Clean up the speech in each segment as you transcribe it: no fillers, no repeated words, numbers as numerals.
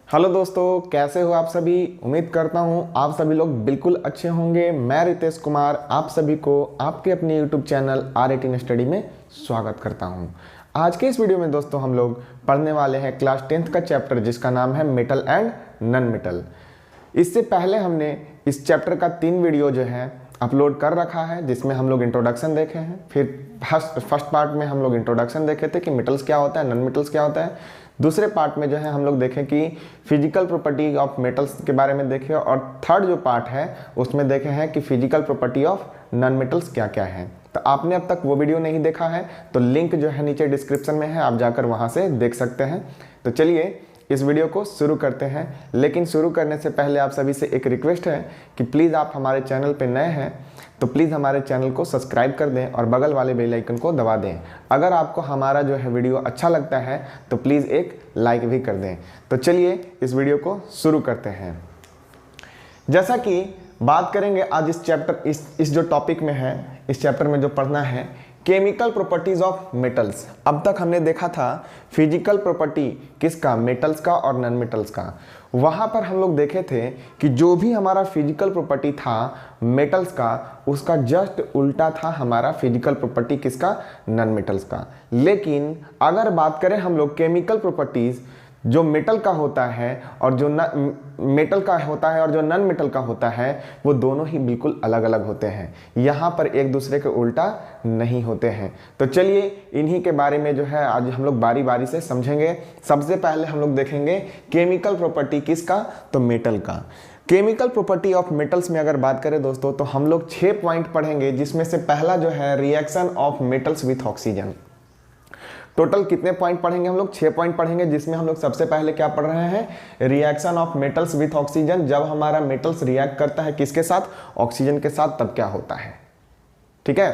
Hello दोस्तों, कैसे हो आप सभी। उम्मीद करता हूँ आप सभी लोग बिल्कुल अच्छे होंगे। मैं रितेश कुमार आप सभी को आपके अपने यूट्यूब चैनल R18 स्टडी में स्वागत करता हूँ। आज के इस वीडियो में दोस्तों हम लोग पढ़ने वाले हैं क्लास 10th का चैप्टर जिसका नाम है मेटल एंड नॉन मेटल। इससे पहले हमने इस चैप्टर का 3 वीडियो जो है अपलोड कर रखा है, जिसमें हम लोग इंट्रोडक्शन देखे हैं। फिर फर्स्ट पार्ट में हम लोग इंट्रोडक्शन देखे थे कि मेटल्स क्या होता है, नॉन मेटल्स क्या होता है। दूसरे पार्ट में जो है हम लोग देखें कि फिजिकल प्रॉपर्टी ऑफ मेटल्स के बारे में देखें, और थर्ड जो पार्ट है उसमें देखे हैं कि physical property of non metals क्या क्या है। तो आपने अब तक वो वीडियो नहीं देखा है तो लिंक जो है नीचे डिस्क्रिप्शन में है, आप जाकर वहाँ से देख सकते हैं। तो चलिए इस वीडियो को शुरू करते हैं। लेकिन शुरू करने से पहले आप सभी से एक रिक्वेस्ट है कि प्लीज़ आप हमारे चैनल पर नए हैं तो प्लीज़ हमारे चैनल को सब्सक्राइब कर दें और बगल वाले बेल आइकन को दबा दें। अगर आपको हमारा जो है वीडियो अच्छा लगता है तो प्लीज़ एक लाइक भी कर दें। तो चलिए इस वीडियो को शुरू करते हैं। जैसा कि बात करेंगे आज इस चैप्टर इस जो टॉपिक में है, इस चैप्टर में जो पढ़ना है केमिकल प्रॉपर्टीज ऑफ मेटल्स। अब तक हमने देखा था फिजिकल प्रॉपर्टी किसका, मेटल्स का और नॉन मेटल्स का। वहाँ पर हम लोग देखे थे कि जो भी हमारा फिजिकल प्रॉपर्टी था मेटल्स का, उसका जस्ट उल्टा था हमारा फिजिकल प्रॉपर्टी किसका, नॉन मेटल्स का। लेकिन अगर बात करें हम लोग केमिकल प्रॉपर्टीज जो मेटल का होता है और जो मेटल का होता है और जो नॉन मेटल का होता है, वो दोनों ही बिल्कुल अलग अलग होते हैं। यहाँ पर एक दूसरे के उल्टा नहीं होते हैं। तो चलिए इन्हीं के बारे में जो है आज हम लोग बारी बारी से समझेंगे। सबसे पहले हम लोग देखेंगे केमिकल प्रॉपर्टी किसका, तो मेटल का। केमिकल प्रॉपर्टी ऑफ मेटल्स में अगर बात करें दोस्तों तो हम लोग 6 पॉइंट पढ़ेंगे, जिसमें से पहला जो है reaction of metals with oxygen. Total कितने पॉइंट पढ़ेंगे हम लोग, 6 पॉइंट पढ़ेंगे, जिसमें हम लोग सबसे पहले क्या पढ़ रहे हैं, reaction of metals with oxygen. जब हमारा मेटल्स रिएक्ट करता है किसके साथ, ऑक्सीजन के साथ, तब क्या होता है। ठीक है,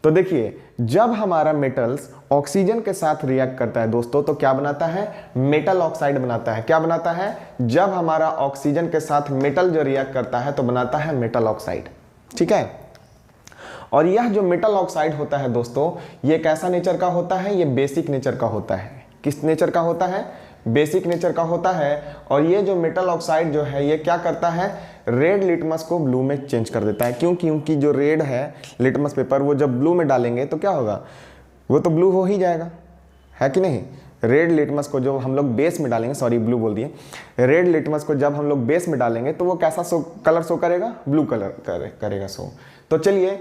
तो देखिए जब हमारा मेटल्स ऑक्सीजन के साथ रिएक्ट करता है दोस्तों तो क्या बनाता है, मेटल ऑक्साइड बनाता है। क्या बनाता है, जब हमारा ऑक्सीजन के साथ मेटल जो रिएक्ट करता है तो बनाता है मेटल ऑक्साइड। ठीक है, और यह जो मेटल ऑक्साइड होता है दोस्तों, ये कैसा नेचर का होता है, ये बेसिक नेचर का होता है। किस नेचर का होता है, बेसिक नेचर का होता है। और ये जो मेटल ऑक्साइड जो है ये क्या करता है, रेड लिटमस को ब्लू में चेंज कर देता है। क्यों, क्योंकि जो रेड है लिटमस पेपर, वो जब ब्लू में डालेंगे तो क्या होगा, वो तो ब्लू हो ही जाएगा, है कि नहीं। रेड लिटमस को जो हम लोग बेस में डालेंगे, सॉरी ब्लू बोल दिए, रेड लिटमस को जब हम लोग बेस में डालेंगे तो वो कैसा कलर शो करेगा, ब्लू कलर करेगा शो। तो चलिए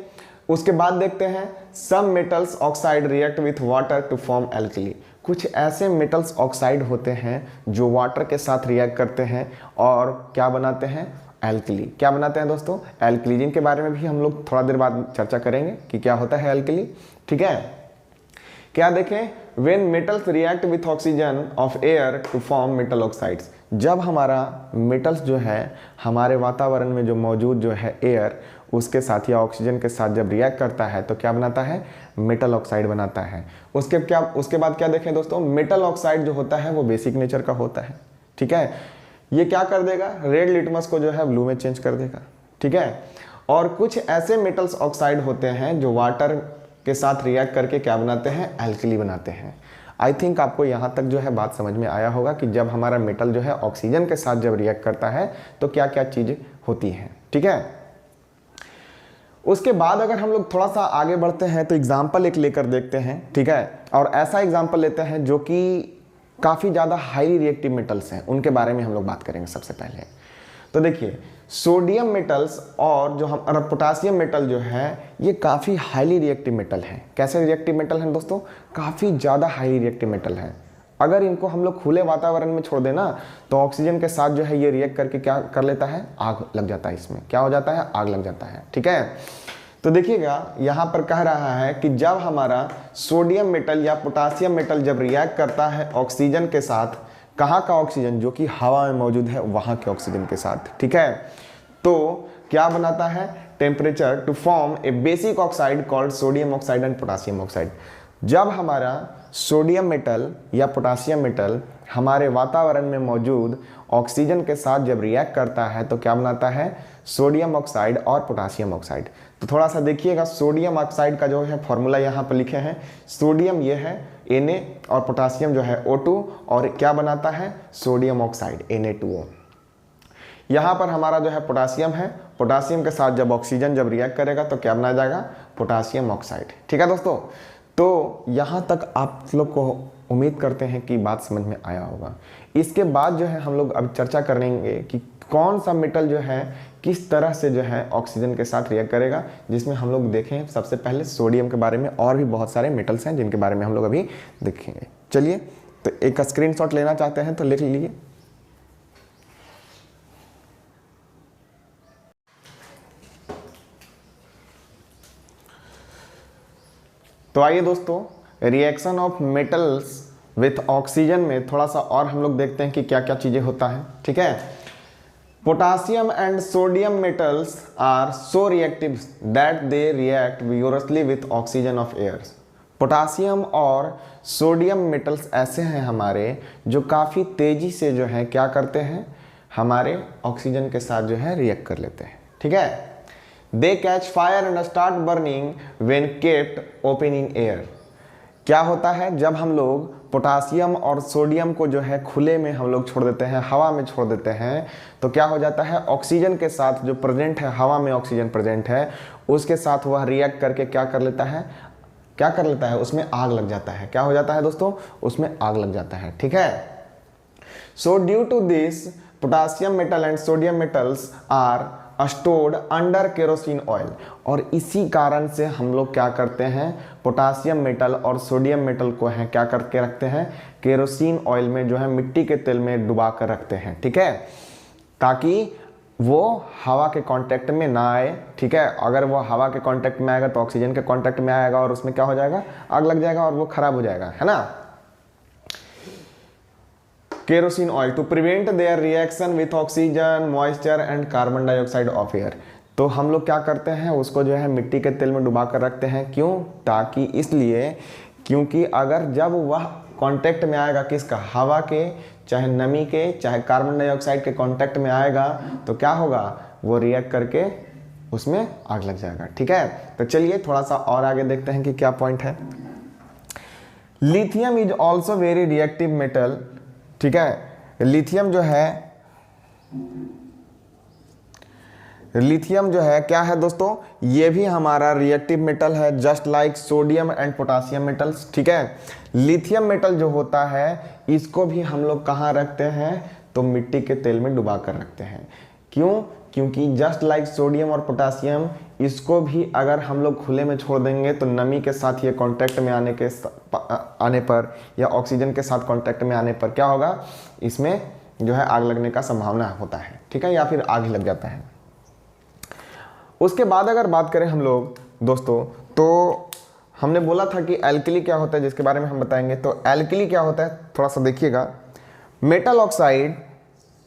उसके बाद देखते हैं some metals oxide react with water to form alkali. कुछ ऐसे मेटल्स ऑक्साइड होते हैं जो वाटर के साथ रिएक्ट करते हैं और क्या बनाते हैं, एल्कली। क्या बनाते हैं दोस्तों, एल्कली, जिनके बारे में भी हम लोग थोड़ा देर बाद चर्चा करेंगे कि क्या होता है एल्कली। ठीक है, क्या देखें, when metals react with oxygen of air to form metal oxides. जब हमारा मेटल्स जो है हमारे वातावरण में जो मौजूद जो है एयर, उसके साथ या ऑक्सीजन के साथ जब रिएक्ट करता है तो क्या बनाता है, मेटल ऑक्साइड बनाता है। उसके बाद क्या देखें दोस्तों, मेटल ऑक्साइड जो होता है वो बेसिक नेचर का होता है। ठीक है, ये क्या कर देगा, रेड लिटमस को जो है ब्लू में चेंज कर देगा। ठीक है, और कुछ ऐसे मेटल्स ऑक्साइड होते हैं जो वाटर के साथ रिएक्ट करके क्या बनाते हैं, एल्कली बनाते हैं। आई थिंक आपको यहाँ तक जो है बात समझ में आया होगा कि जब हमारा मेटल जो है ऑक्सीजन के साथ जब रिएक्ट करता है तो क्या क्या चीज़ होती हैं। ठीक है, उसके बाद अगर हम लोग थोड़ा सा आगे बढ़ते हैं तो एग्जाम्पल एक लेकर देखते हैं। ठीक है, और ऐसा एग्जाम्पल लेते हैं जो कि काफ़ी ज़्यादा हाईली रिएक्टिव मेटल्स हैं, उनके बारे में हम लोग बात करेंगे सबसे पहले। तो देखिए सोडियम मेटल्स और जो हम पोटासियम मेटल जो है ये काफ़ी हाईली रिएक्टिव मेटल हैं। कैसे रिएक्टिव मेटल हैं दोस्तों, काफ़ी ज़्यादा हाईली रिएक्टिव मेटल हैं। अगर इनको हम लोग खुले वातावरण में छोड़ देना तो ऑक्सीजन के साथ जो है ये रिएक्ट करके क्या कर लेता है, आग लग जाता है। इसमें क्या हो जाता है, आग लग जाता है। ठीक है, तो देखिएगा यहाँ पर कह रहा है कि जब हमारा सोडियम मेटल या पोटासियम मेटल जब रिएक्ट करता है ऑक्सीजन के साथ, कहाँ का ऑक्सीजन, जो कि हवा में मौजूद है वहाँ के ऑक्सीजन के साथ। ठीक है, तो क्या बनाता है, temperature to form a basic oxide called sodium oxide and potassium oxide. जब हमारा सोडियम मेटल या पोटासियम मेटल हमारे वातावरण में मौजूद ऑक्सीजन के साथ जब रिएक्ट करता है तो क्या बनाता है, सोडियम ऑक्साइड और पोटासियम ऑक्साइड। तो थोड़ा सा देखिएगा, सोडियम ऑक्साइड का जो है फॉर्मूला यहाँ पर लिखे हैं। सोडियम ये है Na और पोटासियम जो है O2 और क्या बनाता है सोडियम ऑक्साइड Na2O। यहाँ पर हमारा जो है पोटासियम है, पोटासियम के साथ जब ऑक्सीजन जब रिएक्ट करेगा तो क्या बना जाएगा पोटासियम ऑक्साइड। ठीक है दोस्तों, तो यहाँ तक आप लोग को उम्मीद करते हैं कि बात समझ में आया होगा। इसके बाद जो है हम लोग अब चर्चा करेंगे कि कौन सा मेटल जो है किस तरह से जो है ऑक्सीजन के साथ रिएक्ट करेगा, जिसमें हम लोग देखें सबसे पहले सोडियम के बारे में। और भी बहुत सारे मेटल्स हैं जिनके बारे में हम लोग अभी देखेंगे। चलिए, तो एक स्क्रीनशॉट लेना चाहते हैं तो लिख लीजिए। तो आइए दोस्तों, reaction of metals with oxygen में थोड़ा सा और हम लोग देखते हैं कि क्या क्या चीज़ें होता है। ठीक है, potassium and sodium metals are so reactive that they react vigorously with oxygen of air. Potassium और सोडियम मेटल्स ऐसे हैं हमारे जो काफ़ी तेज़ी से जो है क्या करते हैं, हमारे ऑक्सीजन के साथ जो है रिएक्ट कर लेते हैं। ठीक है, they catch fire and start burning when kept open in air. क्या होता है, जब हम लोग पोटासियम और सोडियम को जो है खुले में हम लोग छोड़ देते हैं, हवा में छोड़ देते हैं, तो क्या हो जाता है ऑक्सीजन के साथ जो प्रेजेंट है, हवा में ऑक्सीजन प्रेजेंट है, उसके साथ वह रिएक्ट करके क्या कर लेता है, क्या कर लेता है, उसमें आग लग जाता है। क्या हो जाता है दोस्तों, उसमें आग लग जाता है। ठीक है, so due to this potassium metal and sodium metals are stored under kerosene oil. और इसी कारण से हम लोग क्या करते हैं, पोटासियम मेटल और सोडियम मेटल को है क्या करके रखते हैं, केरोसिन ऑयल में जो है मिट्टी के तेल में डुबा कर रखते हैं। ठीक है, ताकि वो हवा के कांटेक्ट में ना आए। ठीक है, अगर वो हवा के कांटेक्ट में आएगा तो ऑक्सीजन के कांटेक्ट में आएगा और उसमें क्या हो जाएगा, आग लग जाएगा और वो खराब हो जाएगा, है ना। Kerosene oil to prevent their reaction with oxygen moisture and carbon dioxide of air. तो हम लोग क्या करते हैं, उसको जो है मिट्टी के तेल में डुबा कर रखते हैं। क्यों, ताकि इसलिए क्योंकि अगर जब वह कांटेक्ट में आएगा किसका, हवा के, चाहे नमी के, चाहे कार्बन डाइऑक्साइड के कांटेक्ट में आएगा, तो क्या होगा, वो रिएक्ट करके उसमें आग लग जाएगा। ठीक है, तो चलिए थोड़ा सा और आगे देखते हैं कि क्या पॉइंट है। Lithium is also very reactive metal. ठीक है, लिथियम जो है क्या है दोस्तों, ये भी हमारा रिएक्टिव मेटल है, just like sodium and potassium metals. ठीक है, लिथियम मेटल जो होता है इसको भी हम लोग कहाँ रखते हैं, तो मिट्टी के तेल में डुबा कर रखते हैं। क्यों, क्योंकि जस्ट लाइक सोडियम और पोटासियम, इसको भी अगर हम लोग खुले में छोड़ देंगे तो नमी के साथ ये कांटेक्ट में आने पर या ऑक्सीजन के साथ कांटेक्ट में आने पर क्या होगा, इसमें जो है आग लगने का संभावना होता है। ठीक है, या फिर आग लग जाता है। उसके बाद अगर बात करें हम लोग दोस्तों, तो हमने बोला था कि एल्कली क्या होता है, जिसके बारे में हम बताएंगे। तो एल्कली क्या होता है, थोड़ा सा देखिएगा।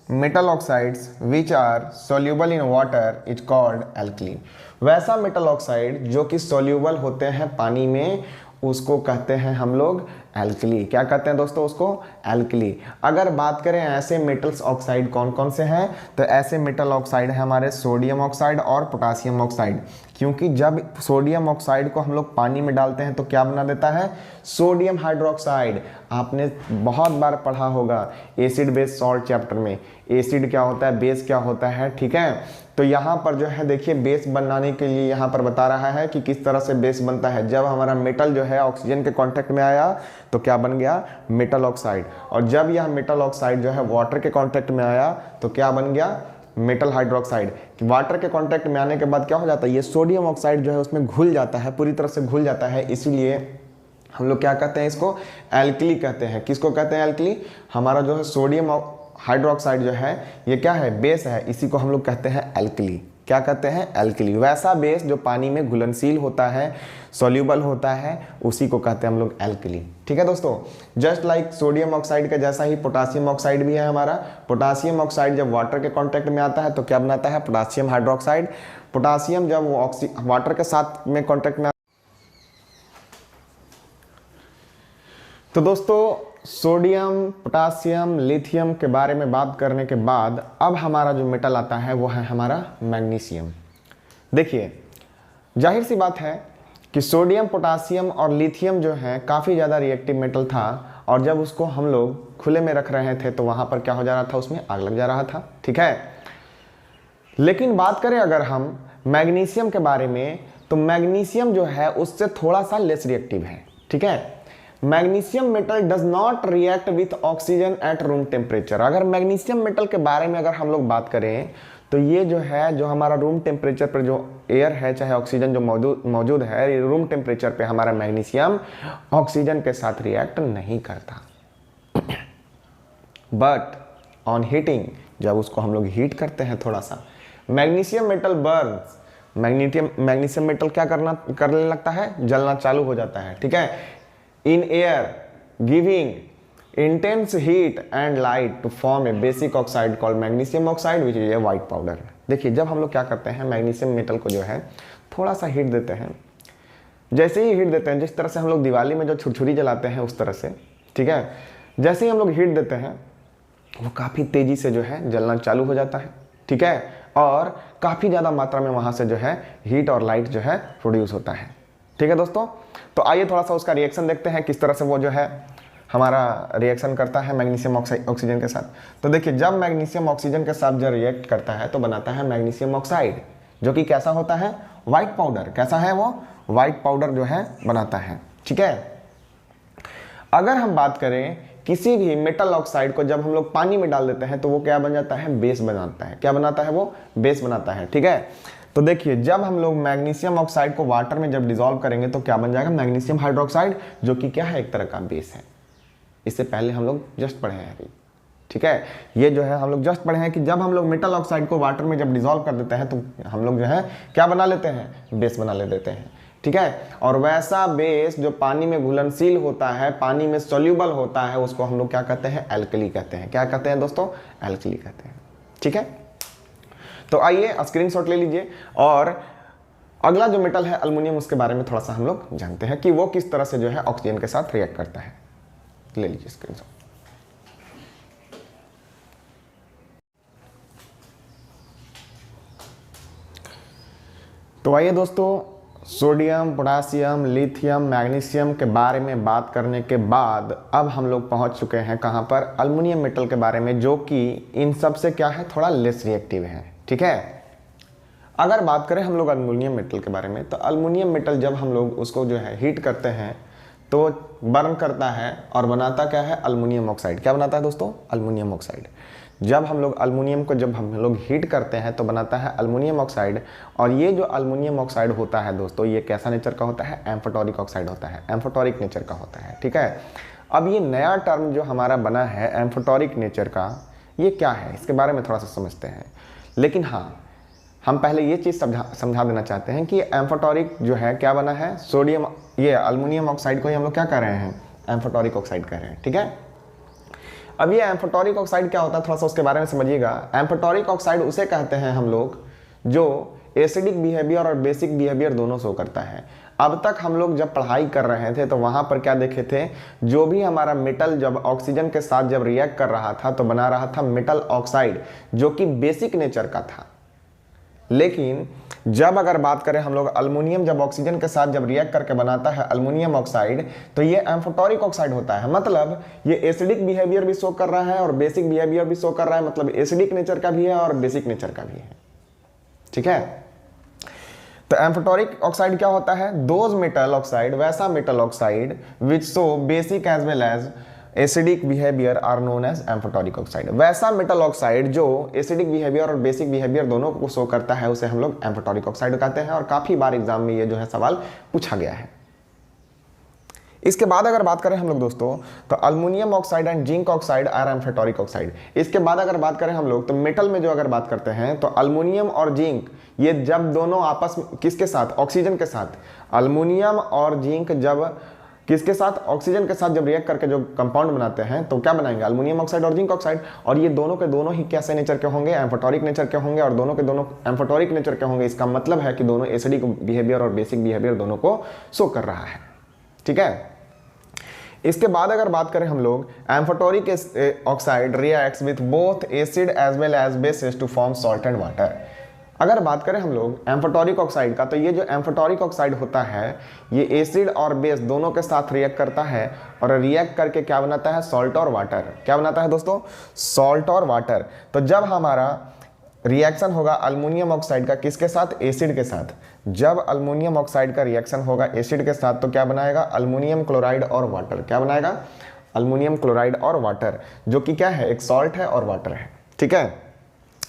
metal oxides which are soluble in water is called alkali। वैसा मेटल ऑक्साइड जो कि सोल्यूबल होते हैं पानी में, उसको कहते हैं हम लोग एल्कली। क्या कहते हैं दोस्तों, उसको एल्कली। अगर बात करें ऐसे मेटल्स ऑक्साइड कौन कौन से हैं, तो ऐसे मेटल ऑक्साइड है हमारे सोडियम ऑक्साइड और पोटासियम ऑक्साइड। क्योंकि जब सोडियम ऑक्साइड को हम लोग पानी में डालते हैं तो क्या बना देता है, सोडियम हाइड्रोक्साइड। आपने बहुत बार पढ़ा होगा एसिड बेस सॉल्ट चैप्टर में, एसिड क्या होता है, बेस क्या होता है। ठीक है, तो यहाँ पर जो है देखिए बेस बनाने के लिए यहाँ पर बता रहा है कि किस तरह से बेस बनता है। जब हमारा मेटल जो है ऑक्सीजन के कांटेक्ट में आया तो क्या बन गया, मेटल ऑक्साइड। और जब यह मेटल ऑक्साइड जो है वाटर के कांटेक्ट में आया तो क्या बन गया, मेटल हाइड्रोक्साइड। वाटर के कांटेक्ट में आने के बाद क्या हो जाता है, ये सोडियम ऑक्साइड जो है उसमें घुल जाता है, पूरी तरह से घुल जाता है। इसीलिए हम लोग क्या कहते हैं, इसको एल्कली कहते हैं। किसको कहते हैं एल्कली, हमारा जो है सोडियम हाइड्रोक्साइड जो है ये क्या है, बेस है, इसी को हम लोग कहते हैं एल्कली। क्या कहते हैं, एल्कली। वैसा बेस जो पानी में घुलनशील होता है, सॉल्यूबल होता है, उसी को कहते हैं हम लोग एल्कली। ठीक है दोस्तों, जस्ट लाइक सोडियम ऑक्साइड का जैसा ही पोटासियम ऑक्साइड भी है हमारा। पोटासियम ऑक्साइड जब वाटर के कांटेक्ट में आता है तो क्या बनाता है, पोटासियम हाइड्रोक्साइड। पोटासियम जब वाटर के साथ में कांटेक्ट में, तो दोस्तों सोडियम, पोटासियम, लिथियम के बारे में बात करने के बाद अब हमारा जो मेटल आता है वो है हमारा मैग्नीशियम। देखिए जाहिर सी बात है कि सोडियम, पोटासियम और लिथियम जो है काफ़ी ज़्यादा रिएक्टिव मेटल था, और जब उसको हम लोग खुले में रख रहे थे तो वहाँ पर क्या हो जा रहा था, उसमें आग लग जा रहा था। ठीक है, लेकिन बात करें अगर हम मैग्नीशियम के बारे में, तो मैग्नीशियम जो है उससे थोड़ा सा लेस रिएक्टिव है। ठीक है, magnesium metal does not react with oxygen at room temperature. अगर मैग्नीशियम मेटल के बारे में अगर हम लोग बात करें तो ये जो है, जो हमारा रूम टेम्परेचर पर जो एयर है, चाहे ऑक्सीजन जो मौजूद है, रूम टेम्परेचर पे हमारा मैग्नीशियम ऑक्सीजन के साथ रिएक्ट नहीं करता। बट ऑन हीटिंग, जब उसको हम लोग हीट करते हैं थोड़ा सा, magnesium metal Burns, magnesium metal क्या करने लगता है, जलना चालू हो जाता है। ठीक है, in air giving intense heat and light to form a basic oxide called magnesium oxide which is a white powder. देखिए, जब हम लोग क्या करते हैं, मैग्नीशियम मेटल को जो है थोड़ा सा हीट देते हैं, जैसे ही हीट देते हैं, जिस तरह से हम लोग दिवाली में जो छुरछुरी जलाते हैं उस तरह से, ठीक है, जैसे ही हम लोग हीट देते हैं वो काफ़ी तेज़ी से जो है जलना चालू हो जाता है। ठीक है, और काफ़ी ज़्यादा मात्रा में वहाँ से जो है हीट और लाइट जो है प्रोड्यूस होता है। ठीक है दोस्तों, तो आइए थोड़ा सा उसका रिएक्शन देखते हैं, किस तरह से वो जो है हमारा रिएक्शन करता है मैग्नीशियम ऑक्सीजन के साथ। तो देखिए, जब मैग्नीशियम ऑक्सीजन के साथ जो रिएक्ट करता है तो बनाता है मैग्नीशियम ऑक्साइड, जो कि कैसा होता है, वाइट पाउडर। कैसा है वो, वाइट पाउडर जो है बनाता है। ठीक है, अगर हम बात करें किसी भी मेटल ऑक्साइड को जब हम लोग पानी में डाल देते हैं तो वो क्या बन जाता है, बेस बनाता है। क्या बनाता है वो, बेस बनाता है। ठीक है, तो देखिए, जब हम लोग मैग्नीशियम ऑक्साइड को वाटर में जब डिसॉल्व करेंगे तो क्या बन जाएगा, मैग्नीशियम हाइड्रोक्साइड, जो कि क्या है, एक तरह का बेस है। इससे पहले हम लोग जस्ट पढ़े हैं अभी। ठीक है, ये जो है हम लोग जस्ट पढ़े हैं कि जब हम लोग मेटल ऑक्साइड को वाटर में जब डिसॉल्व कर देते हैं तो हम लोग जो है क्या बना लेते हैं, बेस बना ले देते हैं। ठीक है, और वैसा बेस जो पानी में घुलनशील होता है, पानी में सोल्यूबल होता है, उसको हम लोग क्या कहते हैं, एल्कली कहते हैं। क्या कहते हैं दोस्तों, एल्कली कहते हैं। ठीक है, तो आइए स्क्रीनशॉट ले लीजिए, और अगला जो मेटल है अल्युमिनियम, उसके बारे में थोड़ा सा हम लोग जानते हैं कि वो किस तरह से जो है ऑक्सीजन के साथ रिएक्ट करता है। ले लीजिए स्क्रीनशॉट। तो आइए दोस्तों, सोडियम, पोटासियम, लिथियम, मैग्नीशियम के बारे में बात करने के बाद अब हम लोग पहुंच चुके हैं कहां पर, अल्युमिनियम मेटल के बारे में, जो कि इन सब से क्या है, थोड़ा लेस रिएक्टिव है। ठीक है, अगर बात करें हम लोग अल्युमिनियम मेटल के बारे में, तो अल्युमिनियम मेटल जब हम लोग उसको जो है हीट करते हैं तो बर्न करता है और बनाता क्या है, अल्युमिनियम ऑक्साइड। क्या बनाता है दोस्तों, अल्युमिनियम ऑक्साइड। जब हम लोग अल्युमिनियम को जब हम लोग हीट करते हैं तो बनाता है अल्युमिनियम ऑक्साइड, और ये जो अल्युमिनियम ऑक्साइड होता है दोस्तों, ये कैसा नेचर का होता है, एम्फोटोरिक ऑक्साइड होता है, एम्फोटोरिक नेचर का होता है। ठीक है, अब ये नया टर्म जो हमारा बना है एम्फोटोरिक नेचर का, ये क्या है, इसके बारे में थोड़ा सा समझते हैं। लेकिन हाँ, हम पहले ये चीज़ समझा देना चाहते हैं कि एम्फोटोरिक जो है क्या बना है, सोडियम, ये अल्युमिनियम ऑक्साइड को ही हम लोग क्या कर रहे हैं, एम्फोटोरिक ऑक्साइड कह रहे हैं। ठीक है, अब ये एम्फोटोरिक ऑक्साइड क्या होता है, थोड़ा सा उसके बारे में समझिएगा। एम्फोटोरिक ऑक्साइड उसे कहते हैं हम लोग जो एसिडिक बिहेवियर और बेसिक बिहेवियर दोनों शो करता है। अब तक हम लोग जब पढ़ाई कर रहे थे तो वहाँ पर क्या देखे थे, जो भी हमारा मेटल जब ऑक्सीजन के साथ जब रिएक्ट कर रहा था तो बना रहा था मेटल ऑक्साइड, जो कि बेसिक नेचर का था। लेकिन जब अगर बात करें हम लोग, अल्युमिनियम जब ऑक्सीजन के साथ जब रिएक्ट करके बनाता है अल्युमिनियम ऑक्साइड, तो ये एम्फोटोरिक ऑक्साइड होता है। मतलब ये एसिडिक बिहेवियर भी शो कर रहा है और बेसिक बिहेवियर भी शो कर रहा है, मतलब एसिडिक नेचर का भी है और बेसिक नेचर का भी है। ठीक है, तो एम्फोटोरिक ऑक्साइड क्या होता है, दोज मेटल ऑक्साइड, वैसा metal oxide which show basic as well as acidic behaviour are known as amphoteric oxide. वैसा मेटल ऑक्साइड जो एसिडिक बिहेवियर और बेसिक बिहेवियर दोनों को शो करता है, उसे हम लोग एम्फोटोरिक ऑक्साइड कहते हैं, और काफी बार एग्जाम में ये जो है सवाल पूछा गया है। इसके बाद अगर बात करें हम लोग दोस्तों, तो aluminium oxide and zinc oxide are amphoteric oxide. इसके बाद अगर बात करें हम लोग, तो मेटल में जो अगर बात करते हैं तो अल्युमिनियम और जिंक, ये जब दोनों आपस में किसके साथ, ऑक्सीजन के साथ, अल्युमिनियम और जिंक जब किसके साथ, ऑक्सीजन के साथ जब रिएक्ट करके जो कंपाउंड बनाते हैं तो क्या बनाएंगे, अल्युमिनियम ऑक्साइड और जिंक ऑक्साइड। और ये दोनों के दोनों ही कैसे नेचर के होंगे, एम्फोटोरिक नेचर के होंगे, और दोनों के दोनों एम्फोटोरिक नेचर के होंगे। इसका मतलब है कि दोनों एसिडिक बिहेवियर और बेसिक बिहेवियर दोनों को शो कर रहा है। ठीक है, इसके बाद अगर बात करें हम लोग, amphoteric oxide reacts with both acid as well as bases to form salt and water. अगर बात करें हम लोग एम्फोटोरिक ऑक्साइड का, तो ये जो एम्फोटोरिक ऑक्साइड होता है ये एसिड और बेस दोनों के साथ रिएक्ट करता है और रिएक्ट करके क्या बनाता है, सॉल्ट और वाटर। क्या बनाता है दोस्तों, सॉल्ट और वाटर। तो जब हमारा रिएक्शन होगा अल्मुनियम ऑक्साइड का किसके साथ, एसिड के साथ, जब अल्मुनियम ऑक्साइड का रिएक्शन होगा एसिड के साथ तो क्या बनाएगा, अल्मुनियम क्लोराइड और वाटर। क्या बनाएगा, अल्मुनियम क्लोराइड और वाटर, जो कि क्या है, एक सॉल्ट है और वाटर है। ठीक है।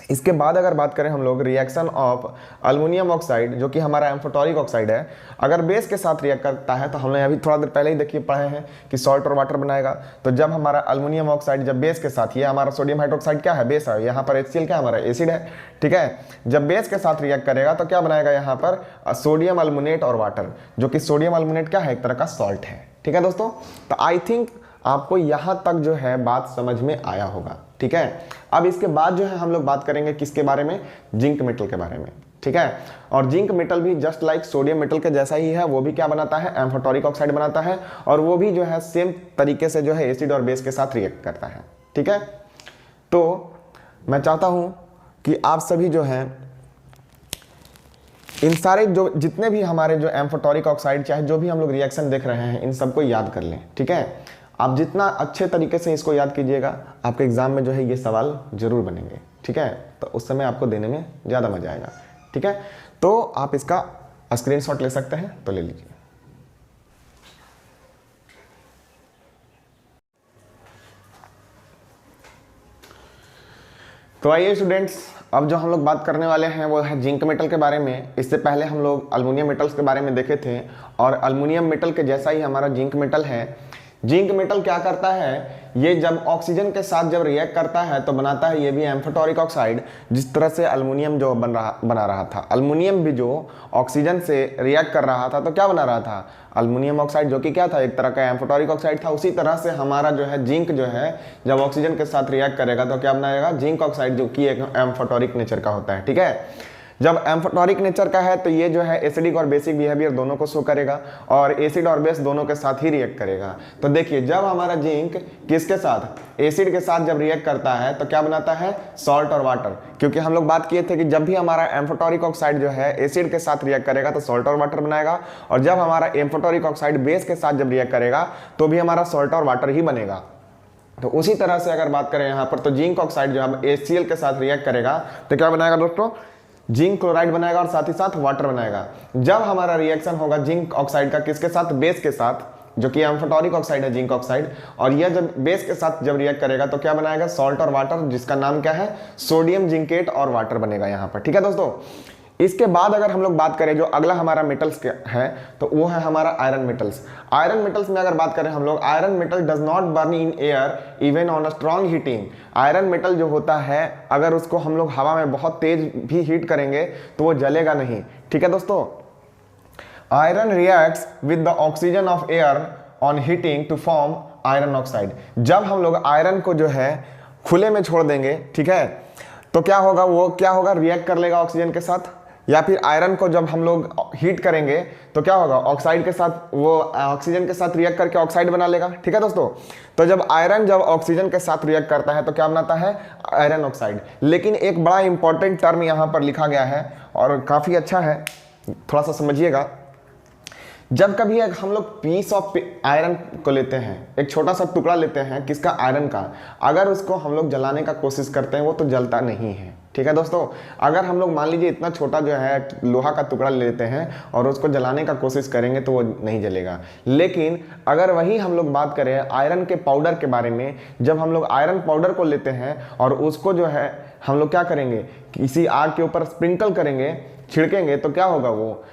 इसके बाद अगर बात करें हम लोग रिएक्शन ऑफ अल्मुनियम ऑक्साइड, जो कि हमारा एम्फोटोरिक ऑक्साइड है, अगर बेस के साथ रिएक्ट करता है तो हमने अभी थोड़ा देर पहले ही देखिए पढ़े हैं कि सॉल्ट और वाटर बनाएगा। तो जब हमारा अल्मुनियम ऑक्साइड जब बेस के साथ, ये हमारा सोडियम हाइड्रोक्साइड क्या है, बेस है, यहाँ पर HCl क्या हमारा एसिड है। ठीक है। जब बेस के साथ रिएक्ट करेगा तो क्या बनाएगा यहाँ पर, सोडियम अल्मुनेट और वाटर, जो कि सोडियम अल्मुनेट क्या है, एक तरह का सॉल्ट है। ठीक है दोस्तों। तो आई थिंक आपको यहाँ तक जो है बात समझ में आया होगा। ठीक है। अब इसके बाद जो है हम लोग बात करेंगे किसके बारे में, जिंक मेटल के बारे में। ठीक है। और जिंक मेटल भी जस्ट लाइक सोडियम मेटल के जैसा ही है, वो भी क्या बनाता है, एम्फोटोरिक ऑक्साइड बनाता है, और वो भी जो है सेम तरीके से जो है एसिड और बेस के साथ रिएक्ट करता है। ठीक है। तो मैं चाहता हूं कि आप सभी जो है इन सारे जो जितने भी हमारे जो एम्फोटोरिक ऑक्साइड चाहे जो भी हम लोग रिएक्शन देख रहे हैं इन सबको याद कर लें। ठीक है। आप जितना अच्छे तरीके से इसको याद कीजिएगा, आपके एग्जाम में जो है ये सवाल जरूर बनेंगे। ठीक है। तो उस समय आपको देने में ज़्यादा मजा आएगा। ठीक है। तो आप इसका स्क्रीनशॉट ले सकते हैं, तो ले लीजिए। तो आइए स्टूडेंट्स, अब जो हम लोग बात करने वाले हैं वो है जिंक मेटल के बारे में। इससे पहले हम लोग अल्मुनियम मेटल्स के बारे में देखे थे, और अल्मुनियम मेटल के जैसा ही हमारा जिंक मेटल है। जिंक मेटल क्या करता है, ये जब ऑक्सीजन के साथ जब रिएक्ट करता है तो बनाता है ये भी एम्फोटोरिक ऑक्साइड, जिस तरह से अल्मुनियम जो बना रहा था। अल्मुनियम भी जो ऑक्सीजन से रिएक्ट कर रहा था तो क्या बना रहा था, अल्मुनियम ऑक्साइड, जो कि क्या था, एक तरह का एम्फोटोरिक ऑक्साइड था। उसी तरह से हमारा जो है जिंक जो है जब ऑक्सीजन के साथ रिएक्ट करेगा तो क्या बनाएगा, जिंक ऑक्साइड, जो कि एक एम्फोटोरिक नेचर का होता है। ठीक है। जब एम्फोटोरिक नेचर का है तो ये जो है एसिडिक और बेसिक बिहेवियर दोनों को शो करेगा, और एसिड और बेस दोनों के साथ ही रिएक्ट करेगा। तो देखिए, जब हमारा जिंक किसके साथ, एसिड के साथ जब रिएक्ट करता है तो क्या बनाता है, सॉल्ट और वाटर। क्योंकि हम लोग बात किए थे कि जब भी हमारा एम्फोटोरिक ऑक्साइड जो है एसिड के साथ रिएक्ट करेगा तो सॉल्ट और वाटर बनाएगा, और जब हमारा एम्फोटोरिक ऑक्साइड बेस के साथ जब रिएक्ट करेगा तो भी हमारा सॉल्ट और वाटर ही बनेगा। तो उसी तरह से अगर बात करें यहाँ पर, तो जिंक ऑक्साइड जो है HCl के साथ रिएक्ट करेगा तो क्या बनाएगा दोस्तों, जिंक क्लोराइड बनाएगा और साथ ही साथ वाटर बनाएगा। जब हमारा रिएक्शन होगा जिंक ऑक्साइड का किसके साथ, बेस के साथ, जो कि एम्फोटोरिक ऑक्साइड है जिंक ऑक्साइड, और यह जब बेस के साथ जब रिएक्ट करेगा तो क्या बनाएगा, सॉल्ट और वाटर, जिसका नाम क्या है, सोडियम जिंकेट और वाटर बनेगा यहाँ पर। ठीक है दोस्तों। इसके बाद अगर हम लोग बात करें जो अगला हमारा मेटल्स है तो वो है हमारा आयरन मेटल्स। आयरन मेटल्स में अगर बात करें हम लोग, iron metal does not burn in air even on a strong heating. Iron metal जो होता है अगर उसको हम लोग हवा में बहुत तेज भी हीट करेंगे तो वो जलेगा नहीं। ठीक है दोस्तों। Iron reacts with the oxygen of air on heating to form iron oxide. जब हम लोग आयरन को जो है खुले में छोड़ देंगे, ठीक है, तो क्या होगा, वो क्या होगा, रिएक्ट कर लेगा ऑक्सीजन के साथ, या फिर आयरन को जब हम लोग हीट करेंगे तो क्या होगा, ऑक्साइड के साथ, वो ऑक्सीजन के साथ रिएक्ट करके ऑक्साइड बना लेगा। ठीक है दोस्तों। तो जब आयरन जब ऑक्सीजन के साथ रिएक्ट करता है तो क्या बनाता है, आयरन ऑक्साइड। लेकिन एक बड़ा इंपॉर्टेंट टर्म यहाँ पर लिखा गया है और काफ़ी अच्छा है, थोड़ा सा समझिएगा। जब कभी एक हम लोग पीस ऑफ आयरन को लेते हैं, एक छोटा सा टुकड़ा लेते हैं किसका, आयरन का, अगर उसको हम लोग जलाने का कोशिश करते हैं वो तो जलता नहीं है। ठीक है दोस्तों। अगर हम लोग मान लीजिए इतना छोटा जो है लोहा का टुकड़ा लेते हैं और उसको जलाने का कोशिश करेंगे तो वो नहीं जलेगा। लेकिन अगर वही हम लोग बात करें आयरन के पाउडर के बारे में, जब हम लोग आयरन पाउडर को लेते हैं और उसको जो है हम लोग क्या करेंगे, किसी आग के ऊपर स्प्रिंकल करेंगे, छिड़केंगे, तो क्या होगा, वो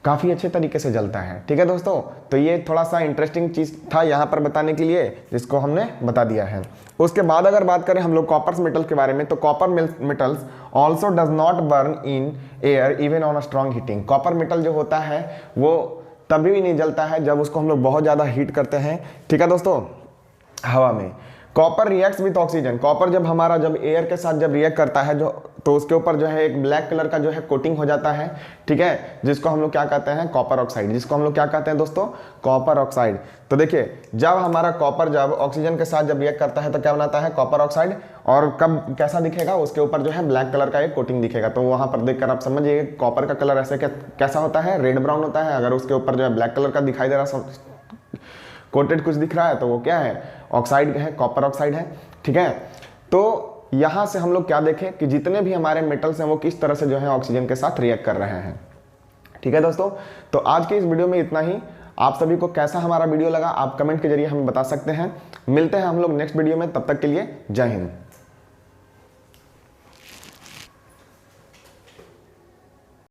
काफ़ी अच्छे तरीके से जलता है। ठीक है दोस्तों। तो ये थोड़ा सा इंटरेस्टिंग चीज़ था यहाँ पर बताने के लिए, जिसको हमने बता दिया है। उसके बाद अगर बात करें हम लोग कॉपर मेटल के बारे में, तो copper metals also does not burn in air even on a strong heating. Copper metal जो होता है वो तभी भी नहीं जलता है जब उसको हम लोग बहुत ज़्यादा हीट करते हैं। ठीक है दोस्तों, हवा में। Copper reacts with oxygen. Copper जब हमारा जब एयर के साथ जब रिएक्ट करता है जो, तो उसके ऊपर जो है एक ब्लैक कलर का जो है कोटिंग हो जाता है, ठीक है, जिसको हम लोग क्या कहते हैं, कॉपर ऑक्साइड, जिसको हम लोग क्या कहते हैं दोस्तों, कॉपर ऑक्साइड। तो देखिए जब हमारा कॉपर जब ऑक्सीजन के साथ जब रिएक्ट करता है तो क्या बनाता है, कॉपर ऑक्साइड, और कब कैसा दिखेगा, उसके ऊपर जो है ब्लैक कलर का एक कोटिंग दिखेगा। तो वहां पर देखकर आप समझिए कॉपर का कलर ऐसे कैसा होता है, रेड ब्राउन होता है। अगर उसके ऊपर जो है ब्लैक कलर का दिखाई दे रहा, कोटेड कुछ दिख रहा है, तो वो क्या है, ऑक्साइड है, कॉपर ऑक्साइड है, ठीक है। तो यहां से हम लोग क्या देखें कि जितने भी हमारे मेटल्स हैं वो किस तरह से जो है ऑक्सीजन के साथ रिएक्ट कर रहे हैं, ठीक है दोस्तों। तो आज के इस वीडियो में इतना ही। आप सभी को कैसा हमारा वीडियो लगा आप कमेंट के जरिए हमें बता सकते हैं। मिलते हैं हम लोग नेक्स्ट वीडियो में, तब तक के लिए जय हिंद।